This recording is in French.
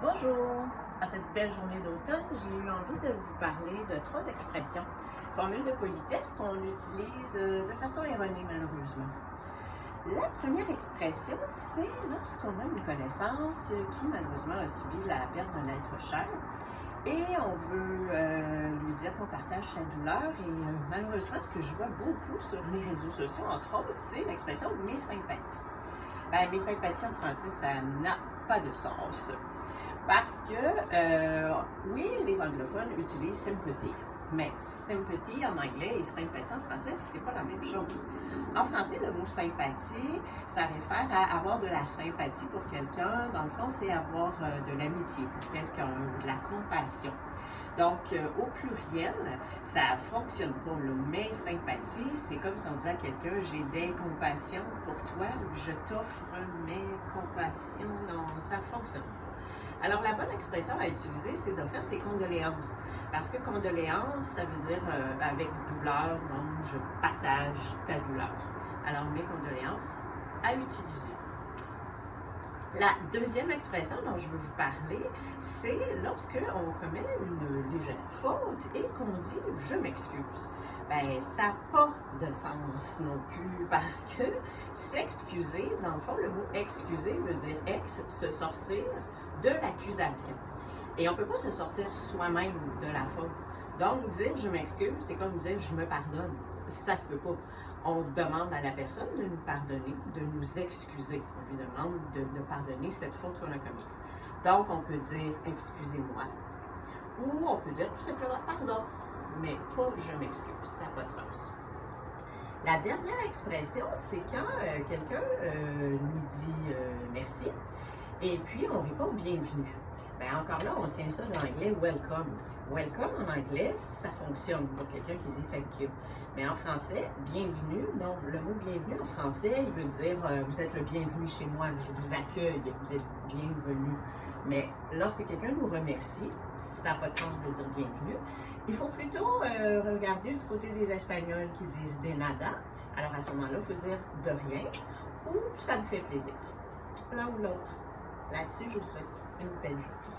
Bonjour! À cette belle journée d'automne, j'ai eu envie de vous parler de 3 expressions, formules de politesse qu'on utilise de façon erronée malheureusement. La première expression, c'est lorsqu'on a une connaissance qui malheureusement a subi la perte d'un être cher et on veut lui dire qu'on partage sa douleur et malheureusement ce que je vois beaucoup sur les réseaux sociaux entre autres, c'est l'expression « mes sympathies ». Mes sympathies en français, ça n'a pas de sens. Parce que, oui, les anglophones utilisent sympathy, mais sympathy en anglais et sympathie en français, c'est pas la même chose. En français, le mot sympathie, ça réfère à avoir de la sympathie pour quelqu'un. Dans le fond, c'est avoir de l'amitié pour quelqu'un ou de la compassion. Donc, au pluriel, ça fonctionne pas. Mes sympathies, c'est comme si on disait à quelqu'un, j'ai des compassions pour toi ou je t'offre mes compassions. Non, ça fonctionne pas. Alors, la bonne expression à utiliser, c'est d'offrir ses condoléances. Parce que condoléances, ça veut dire avec douleur, donc je partage ta douleur. Alors, mes condoléances à utiliser. La deuxième expression dont je veux vous parler, c'est lorsque on commet une légère faute et qu'on dit « je m'excuse ». Ça n'a pas de sens non plus parce que s'excuser, dans le fond, le mot « excuser » veut dire « ex », se sortir de l'accusation. Et on ne peut pas se sortir soi-même de la faute. Donc, dire « je m'excuse », c'est comme dire « je me pardonne ». Ça se peut pas. On demande à la personne de nous pardonner, de nous excuser. On lui demande de pardonner cette faute qu'on a commise. Donc, on peut dire « excusez-moi » ou on peut dire tout simplement « pardon », mais pas « je m'excuse », ça n'a pas de sens. La dernière expression, c'est quand quelqu'un nous dit merci et puis on répond « bienvenue ». Encore là, on tient ça de l'anglais « welcome ». Welcome en anglais, ça fonctionne pour quelqu'un qui dit thank you. Mais en français, bienvenue, non, le mot bienvenue en français, il veut dire vous êtes le bienvenu chez moi, je vous accueille, vous êtes bienvenu. Mais lorsque quelqu'un nous remercie, ça n'a pas de sens de dire bienvenue. Il faut plutôt regarder du côté des Espagnols qui disent de nada. Alors à ce moment-là, il faut dire de rien ou ça me fait plaisir. L'un ou l'autre. Là-dessus, je vous souhaite une belle journée.